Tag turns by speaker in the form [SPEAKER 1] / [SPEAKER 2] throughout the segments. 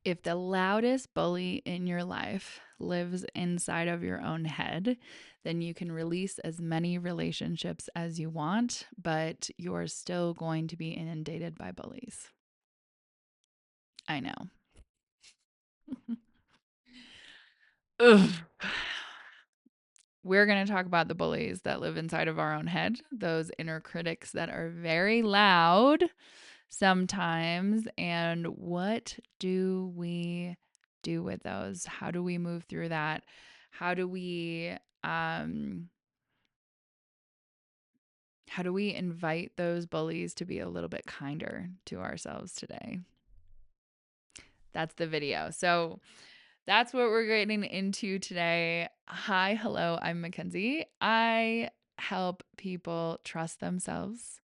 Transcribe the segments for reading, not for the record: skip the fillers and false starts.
[SPEAKER 1] If the loudest bully in your life lives inside of your own head, then you can release as many relationships as you want, but you're still going to be inundated by bullies. I know. Ugh. We're going to talk about the bullies that live inside of our own head, those inner critics that are very loud sometimes. And what do we do with those? How do we move through that? How do we um how do we invite those bullies to be a little bit kinder to ourselves today? That's the video. So that's what we're getting into today. Hi, hello, I'm Mackenzie. I help people trust themselves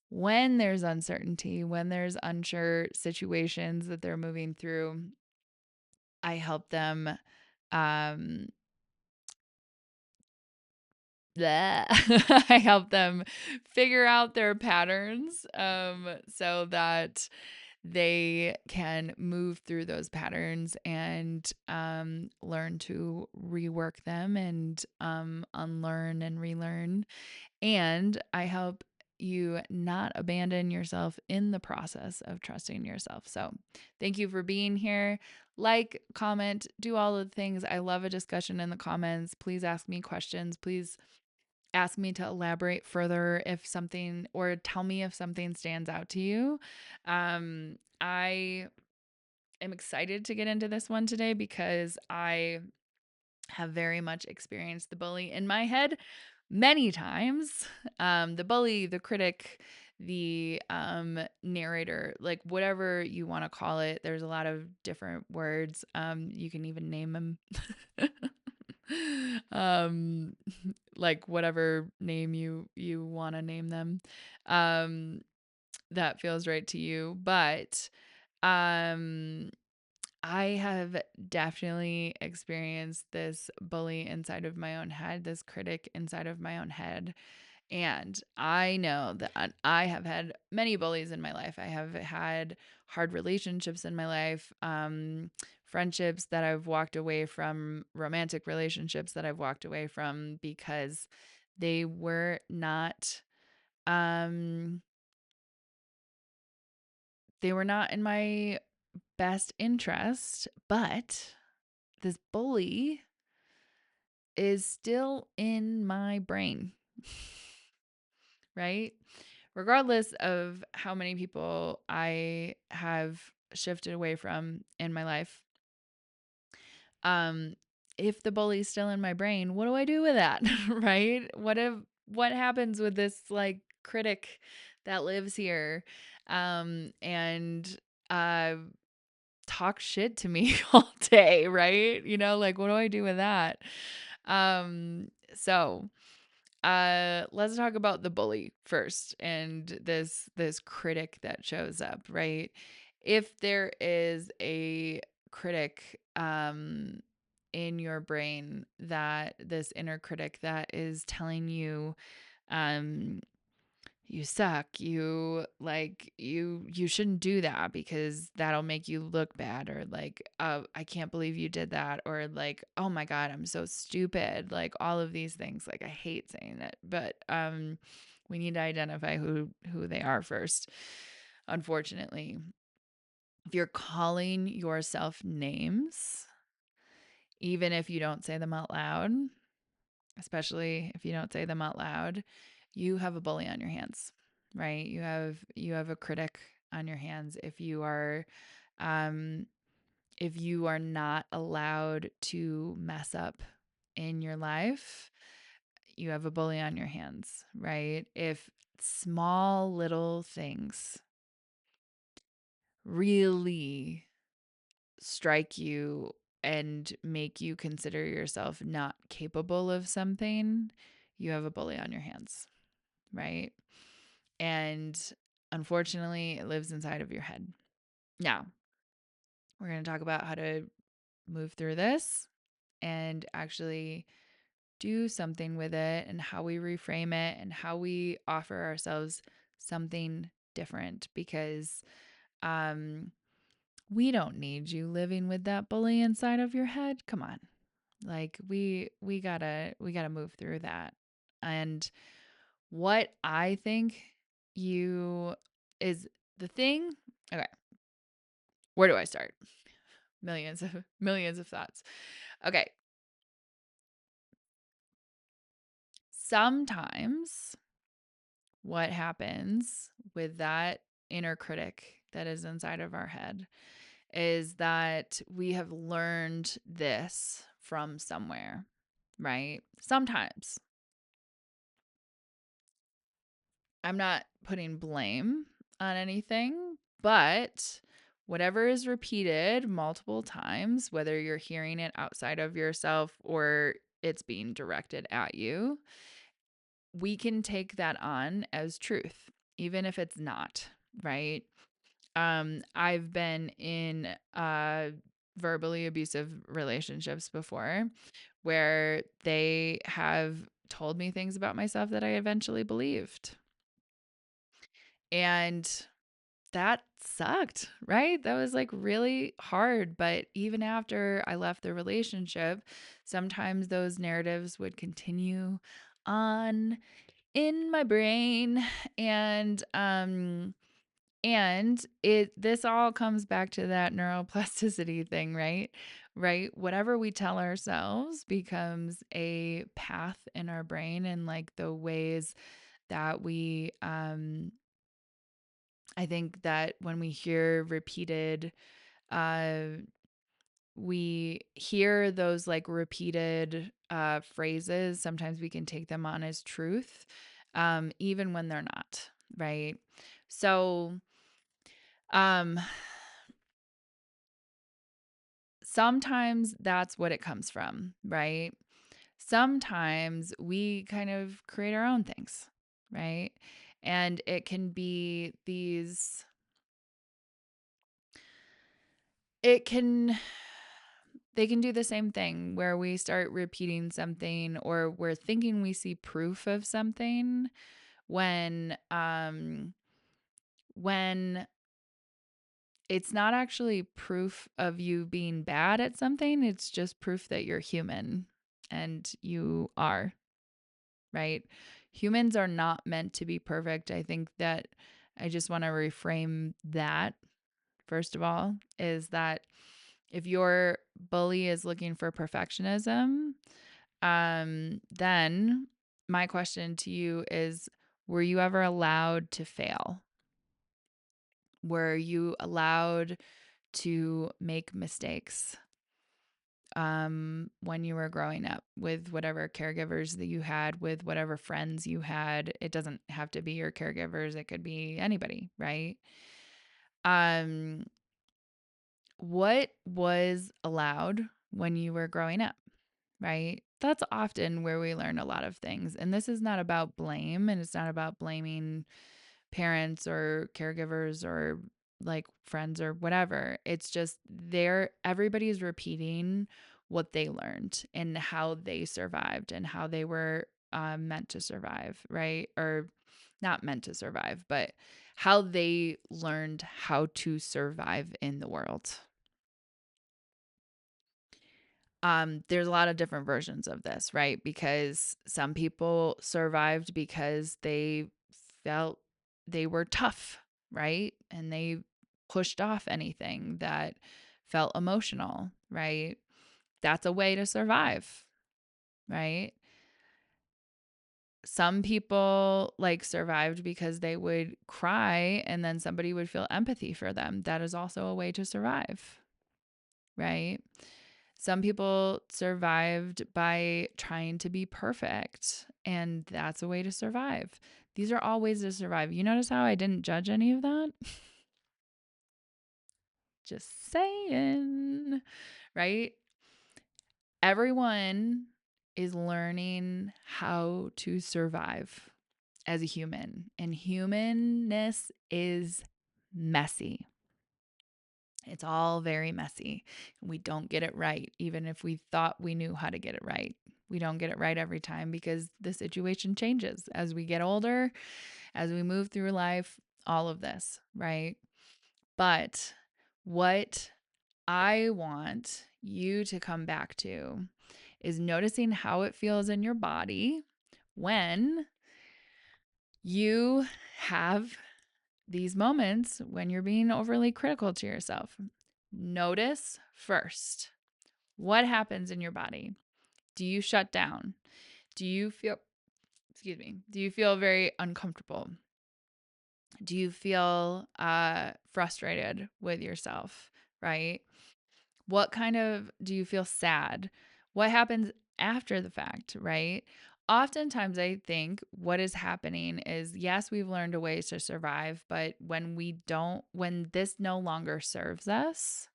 [SPEAKER 1] when there's uncertainty, when there's unsure situations that they're moving through. I help them um I help them figure out their patterns so that they can move through those patterns and learn to rework them and unlearn and relearn. And I help you not abandon yourself in the process of trusting yourself. So, thank you for being here. Like, comment, do all of the things. I love a discussion in the comments. Please ask me questions. Please ask me to elaborate further if something, or tell me if something stands out to you. I am excited to get into this one today because I have very much experienced the bully in my head many times. The bully, the critic, the narrator, like whatever you want to call it. There's a lot of different words. You can even name them. um like whatever name you want to name them um that feels right to you, but um I have definitely experienced this bully inside of my own head, this critic inside of my own head. And I know that I have had many bullies in my life. I have had hard relationships in my life, friendships that I've walked away from, romantic relationships that I've walked away from because they were not um they were not in my best interest, but this bully is still in my brain, right? Regardless of how many people I have shifted away from in my life, um, if the bully's still in my brain, what do I do with that? Right? What happens with this like critic that lives here and uh talk shit to me all day, right? Like what do I do with that? So let's talk about the bully first and this critic that shows up, right? If there is a critic in your brain, that this inner critic that is telling you um you suck, you shouldn't do that because that'll make you look bad, or like I can't believe you did that, or like oh my god, I'm so stupid, like all of these things. Like I hate saying it, but we need to identify who they are first. Unfortunately, if you're calling yourself names, even if you don't say them out loud, especially if you don't say them out loud, you have a bully on your hands, right? You have a critic on your hands um if you are not allowed to mess up in your life. You have a bully on your hands, right? If small little things really strike you and make you consider yourself not capable of something, you have a bully on your hands, right? And unfortunately, it lives inside of your head. Now, we're going to talk about how to move through this and actually do something with it, and how we reframe it and how we offer ourselves something different, because um We don't need you living with that bully inside of your head. Come on. Like we gotta move through that. And what I think you is the thing. Okay, where do I start? Millions of thoughts. Okay, sometimes what happens with that inner critic that is inside of our head is that we have learned this from somewhere, right? Sometimes I'm not putting blame on anything, but whatever is repeated multiple times, whether you're hearing it outside of yourself or it's being directed at you, we can take that on as truth, even if it's not, right? I've been in verbally abusive relationships before where they have told me things about myself that I eventually believed. And that sucked, right? That was like really hard. But even after I left the relationship, sometimes those narratives would continue on in my brain. And it this all comes back to that neuroplasticity thing, right? Right? Whatever we tell ourselves becomes a path in our brain, and like the ways that I think that when we hear repeated uh we hear those like repeated phrases, sometimes we can take them on as truth, even when they're not, right? So um sometimes that's what it comes from, right? Sometimes we kind of create our own things, right? And it can be it can they can do the same thing where we start repeating something or we're thinking we see proof of something when it's not actually proof of you being bad at something, it's just proof that you're human, and you are, right? Humans are not meant to be perfect. I think that I just want to reframe that first of all, is that if your bully is looking for perfectionism, then my question to you is, were you ever allowed to fail? Were you allowed to make mistakes when you were growing up with whatever caregivers that you had, with whatever friends you had? It doesn't have to be your caregivers, it could be anybody, right? Um, what was allowed when you were growing up, right? That's often where we learn a lot of things. And this is not about blame, and it's not about blaming parents or caregivers or like friends or whatever. It's just everybody's repeating what they learned and how they survived and how they were meant to survive, right? Or not meant to survive, but how they learned how to survive in the world. There's a lot of different versions of this, right? Because some people survived because they felt they were tough, right? And they pushed off anything that felt emotional, right? That's a way to survive, right? Some people like survived because they would cry and then somebody would feel empathy for them. That is also a way to survive, right? Some people survived by trying to be perfect, and that's a way to survive. These are all ways to survive. You notice how I didn't judge any of that? Just saying, right? Everyone is learning how to survive as a human, and humanness is messy. It's all very messy. We don't get it right, even if we thought we knew how to get it right. We don't get it right every time because the situation changes as we get older, as we move through life, all of this, right? But What I want you to come back to is noticing how it feels in your body when you have these moments when you're being overly critical to yourself. Notice first what happens in your body. Do you shut down? Do you feel, excuse me, do you feel very uncomfortable? Do you feel frustrated with yourself, right? What kind of, do you feel sad? What happens after the fact, right? Oftentimes, I think what is happening is yes, we've learned a ways to survive, but when this no longer serves us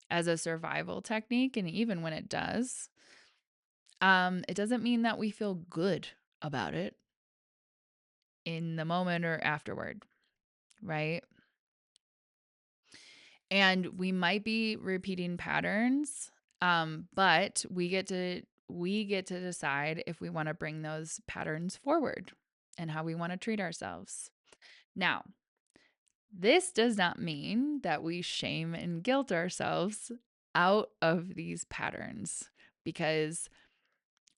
[SPEAKER 1] as a survival technique, and even when it does, it doesn't mean that we feel good about it in the moment or afterward, right? And we might be repeating patterns, but we get to decide if we want to bring those patterns forward and how we want to treat ourselves. Now, this does not mean that we shame and guilt ourselves out of these patterns, because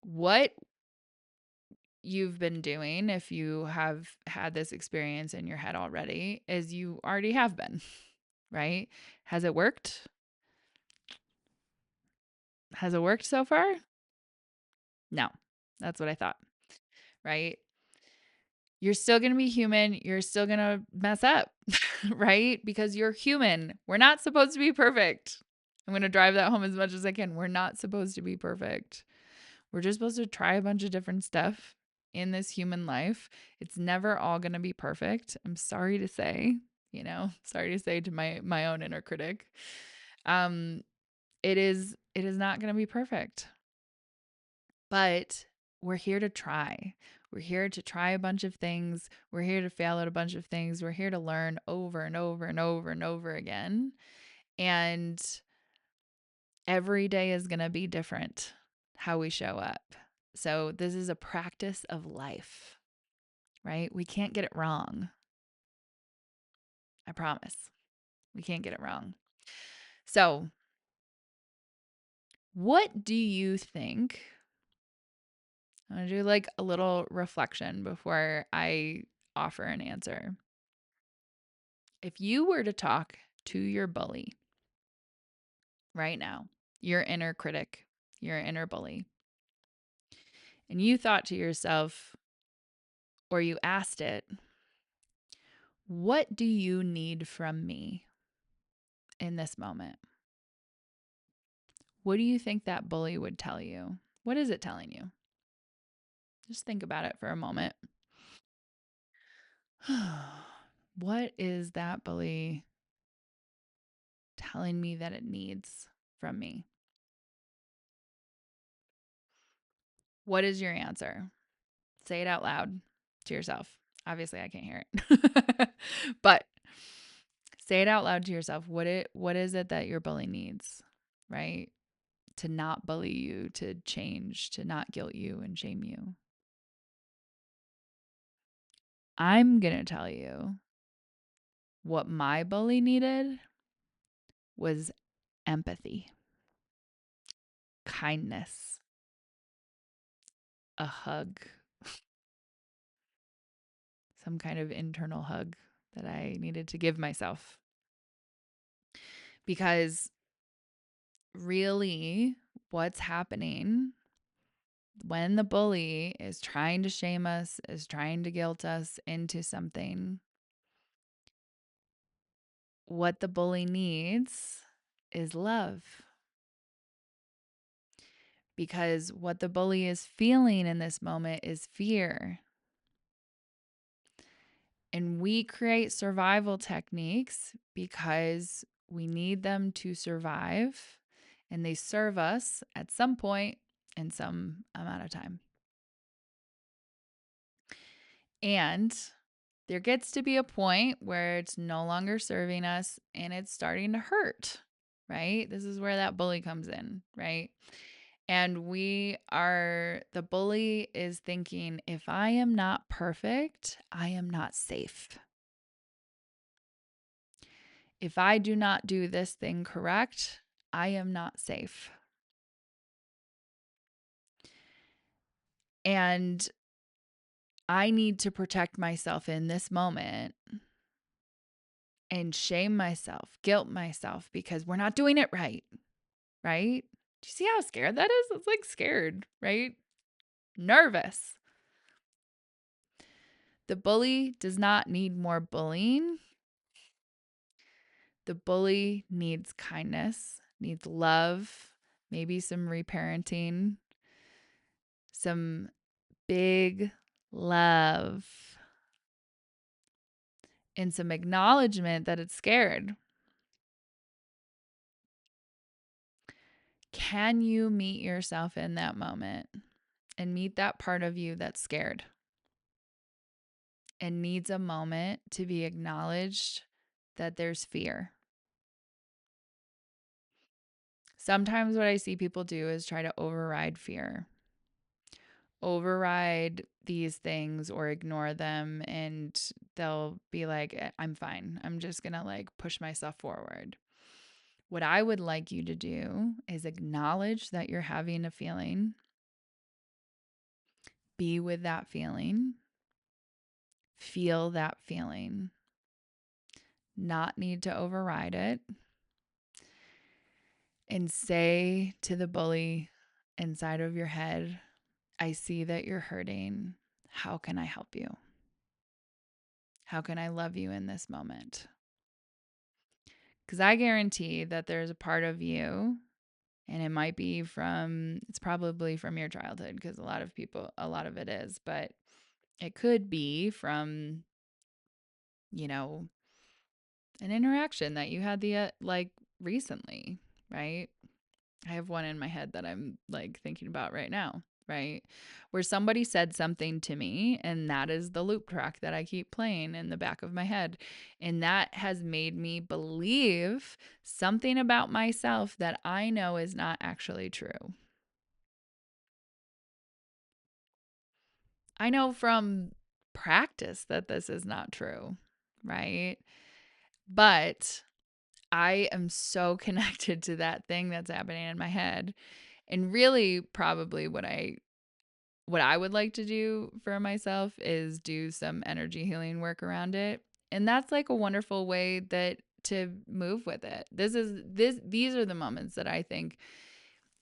[SPEAKER 1] what you've been doing, if you have had this experience in your head already, is you already have been, right? Has it worked? Has it worked so far? No. That's what I thought, right? You're still going to be human. You're still going to mess up, right? Because you're human. We're not supposed to be perfect. I'm going to drive that home as much as I can. We're not supposed to be perfect. We're just supposed to try a bunch of different stuff in this human life. It's never all going to be perfect. I'm sorry to say, sorry to say to my own inner critic. Um it is not going to be perfect. But we're here to try. We're here to try a bunch of things. We're here to fail at a bunch of things. We're here to learn over and over and over and over again. And every day is going to be different how we show up. So this is a practice of life, right? We can't get it wrong. I promise. We can't get it wrong. So, what do you think? I'm going to do like a little reflection before I offer an answer. If you were to talk to your bully right now, your inner critic, your inner bully, and you thought to yourself, or you asked it, what do you need from me in this moment? What do you think that bully would tell you? What is it telling you? Just think about it for a moment. What is that bully telling me that it needs from me? What is your answer? Say it out loud to yourself. Obviously, I can't hear it. But say it out loud to yourself. What is it that your bully needs, right? To not bully you, to change, to not guilt you and shame you. I'm going to tell you what my bully needed was empathy, kindness, a hug, some kind of internal hug that I needed to give myself. Because really, what's happening when the bully is trying to shame us, is trying to guilt us into something, what the bully needs is love. Because what the bully is feeling in this moment is fear. And we create survival techniques because we need them to survive, and they serve us at some point in some amount of time. And there gets to be a point where it's no longer serving us and it's starting to hurt, right? This is where that bully comes in, right? And the bully is thinking, if I am not perfect, I am not safe. If I do not do this thing correct, I am not safe. And I need to protect myself in this moment and shame myself, guilt myself because we're not doing it right. Right? Do you see how scared that is? It's like scared, right? Nervous. The bully does not need more bullying. The bully needs kindness, needs love, maybe some reparenting, some big love, and some acknowledgement that it's scared. Can you meet yourself in that moment and meet that part of you that's scared and needs a moment to be acknowledged that there's fear? Sometimes what I see people do is try to override fear, override these things or ignore them. And they'll be like, I'm fine. I'm just going to like push myself forward. What I would like you to do is acknowledge that you're having a feeling, be with that feeling, feel that feeling, not need to override it, and say to the bully inside of your head, I see that you're hurting. How can I help you? How can I love you in this moment? Because I guarantee that there's a part of you, and it might be it's probably from your childhood, because a lot of it is, but it could be from, you know, an interaction that you had like recently, right? I have one in my head that I'm like thinking about right now, right? Where somebody said something to me, and that is the loop track that I keep playing in the back of my head. And that has made me believe something about myself that I know is not actually true. I know from practice that this is not true, right? But I am so connected to that thing that's happening in my head. And really, probably what I would like to do for myself is do some energy healing work around it. And that's like a wonderful way that to move with it. These are the moments that I think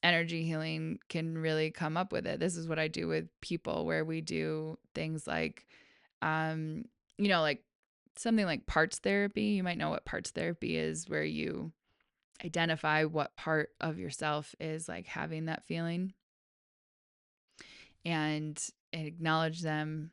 [SPEAKER 1] energy healing can really come up with it. This is what I do with people, where we do things like um like something like parts therapy. You might know what parts therapy is, where you identify what part of yourself is like having that feeling and acknowledge them,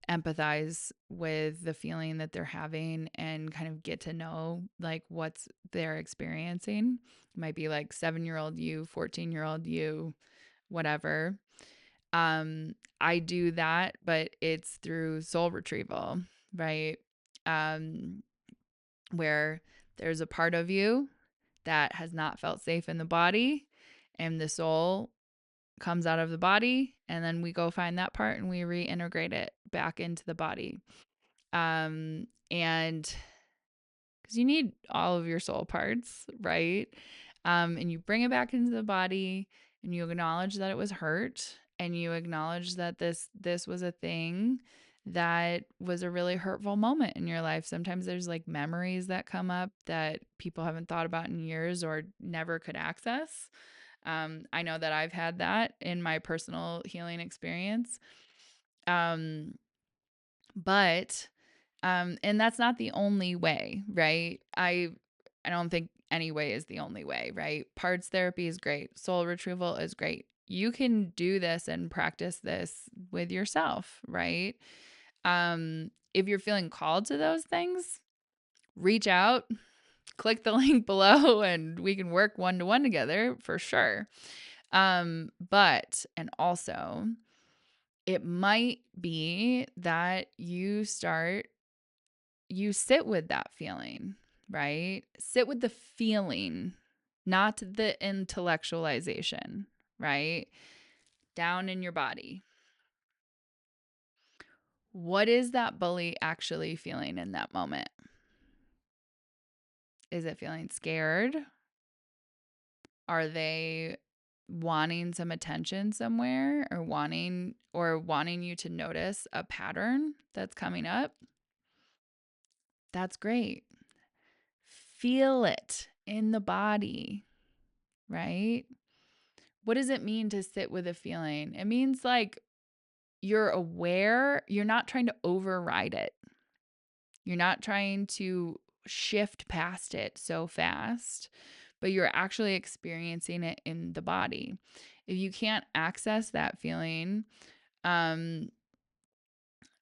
[SPEAKER 1] empathize with the feeling that they're having, and kind of get to know like what's they're experiencing. It might be like 7-year-old you, 14-year-old you, whatever. I do that, but it's through soul retrieval, right? Um, where there's a part of you that has not felt safe in the body, and the soul comes out of the body, and then we go find that part and we reintegrate it back into the body. And because you need all of your soul parts, right? And you bring it back into the body, and you acknowledge that it was hurt, and you acknowledge that this was a thing that was a really hurtful moment in your life. Sometimes there's like memories that come up that people haven't thought about in years or never could access. I know that I've had that in my personal healing experience. Um, but and that's not the only way, right? I don't think any way is the only way, right? Parts therapy is great. Soul retrieval is great. You can do this and practice this with yourself, right? If you're feeling called to those things, reach out, click the link below, and we can work one to one together for sure. But and also it might be that you sit with that feeling, right? Sit with the feeling, not the intellectualization, right? Down in your body. What is that bully actually feeling in that moment? Is it feeling scared? Are they wanting some attention somewhere, or wanting you to notice a pattern that's coming up? That's great. Feel it in the body, right? What does it mean to sit with a feeling? It means like you're aware, you're not trying to override it. You're not trying to shift past it so fast, but you're actually experiencing it in the body. If you can't access that feeling, um,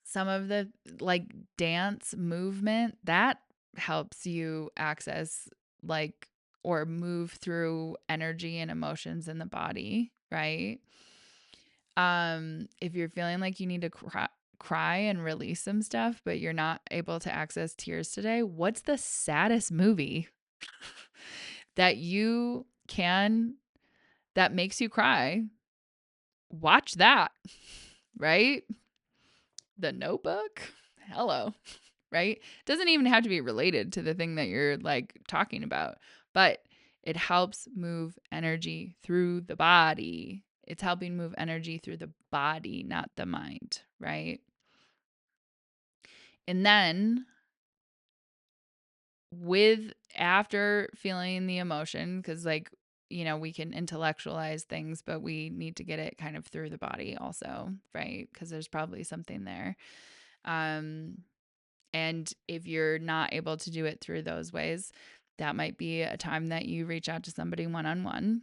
[SPEAKER 1] some of the like dance movement that helps you access like or move through energy and emotions in the body, right? If you're feeling like you need to cry and release some stuff, but you're not able to access tears today, what's the saddest movie that you can that makes you cry? Watch that, right? The Notebook? Hello, right? Doesn't even have to be related to the thing that you're like talking about, but it helps move energy through the body. It's helping move energy through the body, not the mind, right? And then with after feeling the emotion, because like, we can intellectualize things, but we need to get it kind of through the body also, right? Because there's probably something there. Um, And if you're not able to do it through those ways, that might be a time that you reach out to somebody one on one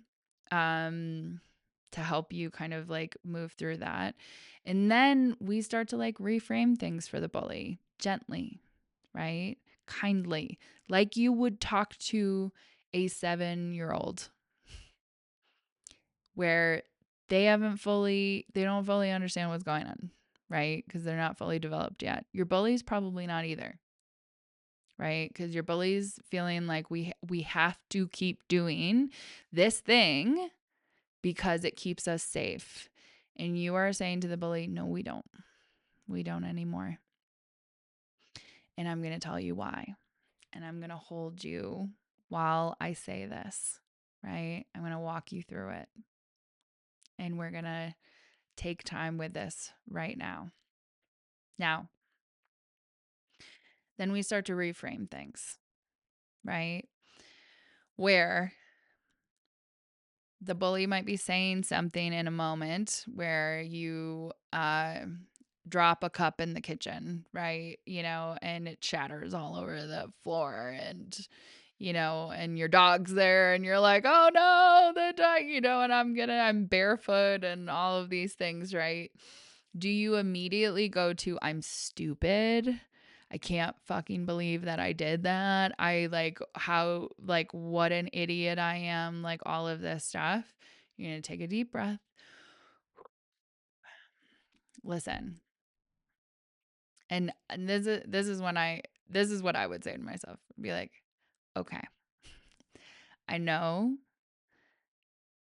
[SPEAKER 1] to help you kind of like move through that. And then we start to like reframe things for the bully gently, right? Kindly, like you would talk to a 7-year-old where they don't fully understand what's going on, right? Because they're not fully developed yet. Your bully's probably not either, right? Because your bully's feeling like we have to keep doing this thing because it keeps us safe. And you are saying to the bully, no, we don't. We don't anymore. And I'm going to tell you why. And I'm going to hold you while I say this, right? I'm going to walk you through it. And we're going to take time with this right now. Now, then we start to reframe things, right? Where the bully might be saying something in a moment where you drop a cup in the kitchen, right? And it shatters all over the floor, and your dog's there and you're like, oh no, the dog, and I'm barefoot and all of these things, right? Do you immediately go to, I'm stupid? I can't fucking believe that I did that. What an idiot I am, like all of this stuff. You're going to take a deep breath. Listen. And this is what I would say to myself. Be like, okay, I know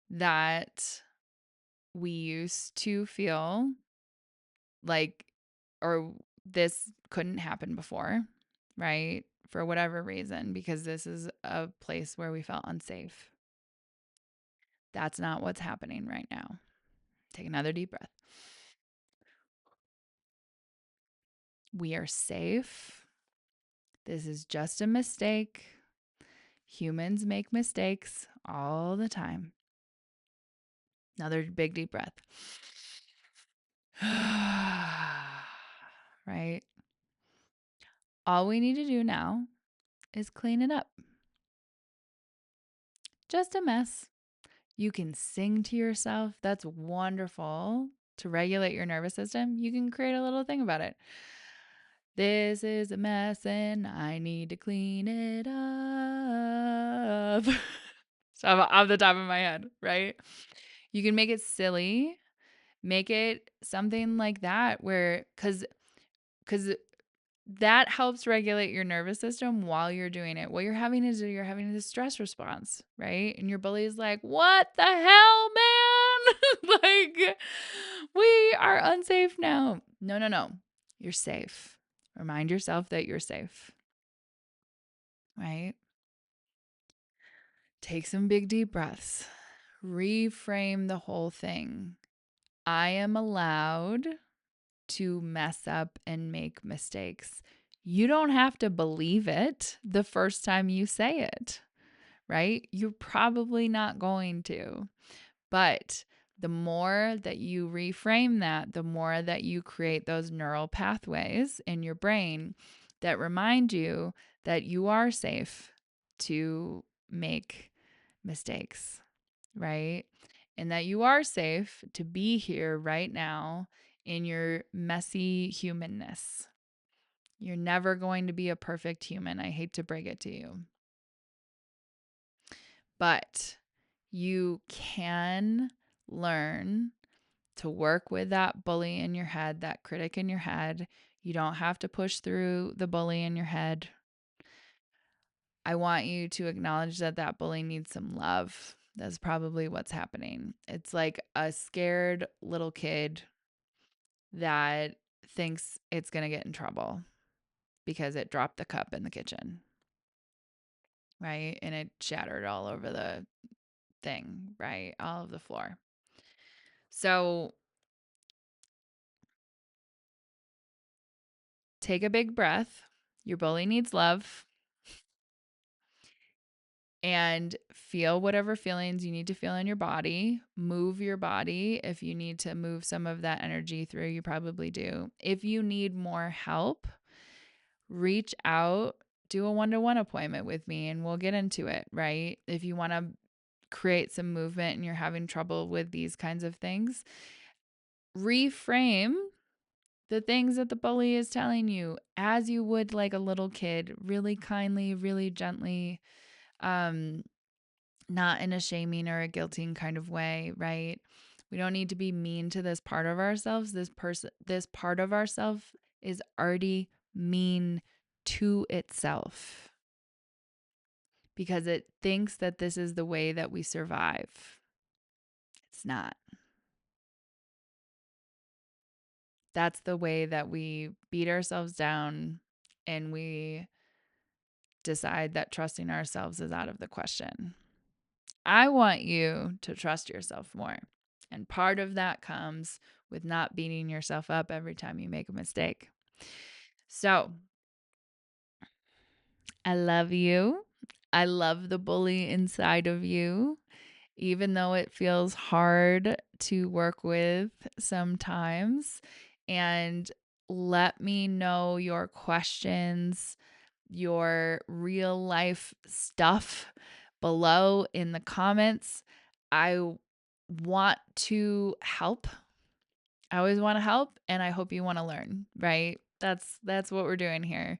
[SPEAKER 1] that we used to feel like, or this couldn't happen before, right? For whatever reason, because this is a place where we felt unsafe. That's not what's happening right now. Take another deep breath. We are safe. This is just a mistake. Humans make mistakes all the time. Another big deep breath. Right? All we need to do now is clean it up. Just a mess. You can sing to yourself. That's wonderful to regulate your nervous system. You can create a little thing about it. This is a mess and I need to clean it up. So off the top of my head, right? You can make it silly. Make it something like that where cuz that helps regulate your nervous system while you're doing it. What you're having is a stress response, right? And your bully is like, "What the hell, man? Like, we are unsafe now." No, no, no. You're safe. Remind yourself that you're safe, right? Take some big deep breaths. Reframe the whole thing. I am allowed to mess up and make mistakes. You don't have to believe it the first time you say it, right? You're probably not going to. But the more that you reframe that, the more that you create those neural pathways in your brain that remind you that you are safe to make mistakes, right? And that you are safe to be here right now in your messy humanness. You're never going to be a perfect human. I hate to break it to you. But you can learn to work with that bully in your head, that critic in your head. You don't have to push through the bully in your head. I want you to acknowledge that that bully needs some love. That's probably what's happening. It's like a scared little kid that thinks it's going to get in trouble because it dropped the cup in the kitchen, right? And it shattered all over the thing, right? All of the floor. So take a big breath. Your bully needs love. And feel whatever feelings you need to feel in your body. Move your body. If you need to move some of that energy through, you probably do. If you need more help, reach out, do a one-to-one appointment with me and we'll get into it, right? If you want to create some movement and you're having trouble with these kinds of things, reframe the things that the bully is telling you as you would like a little kid, really kindly, really gently. Not in a shaming or a guilting kind of way, right? We don't need to be mean to this part of ourselves. This part of ourselves is already mean to itself because it thinks that this is the way that we survive. It's not. That's the way that we beat ourselves down and we decide that trusting ourselves is out of the question. I want you to trust yourself more. And part of that comes with not beating yourself up every time you make a mistake. So I love you. I love the bully inside of you, even though it feels hard to work with sometimes. And let me know your questions, your real life stuff below in the comments. I want to help. I always want to help and I hope you want to learn, right? That's what we're doing here.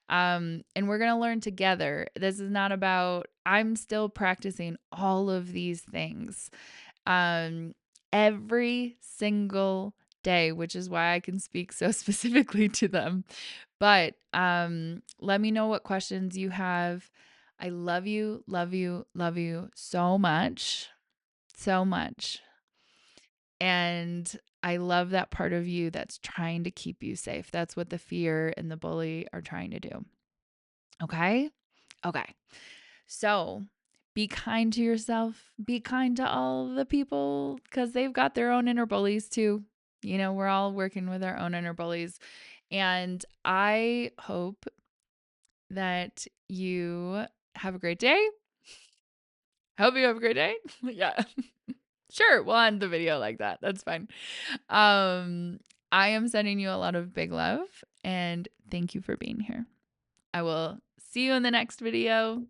[SPEAKER 1] And we're going to learn together. This is not about I'm still practicing all of these things. Um every single day, which is why I can speak so specifically to them. But let me know what questions you have. I love you, love you, love you so much. So much. And I love that part of you that's trying to keep you safe. That's what the fear and the bully are trying to do. Okay? Okay. So be kind to yourself. Be kind to all the people because they've got their own inner bullies too. You know, we're all working with our own inner bullies. And I hope that you have a great day. Hope you have a great day. Yeah. Sure, we'll end the video like that. That's fine. I am sending you a lot of big love and thank you for being here. I will see you in the next video.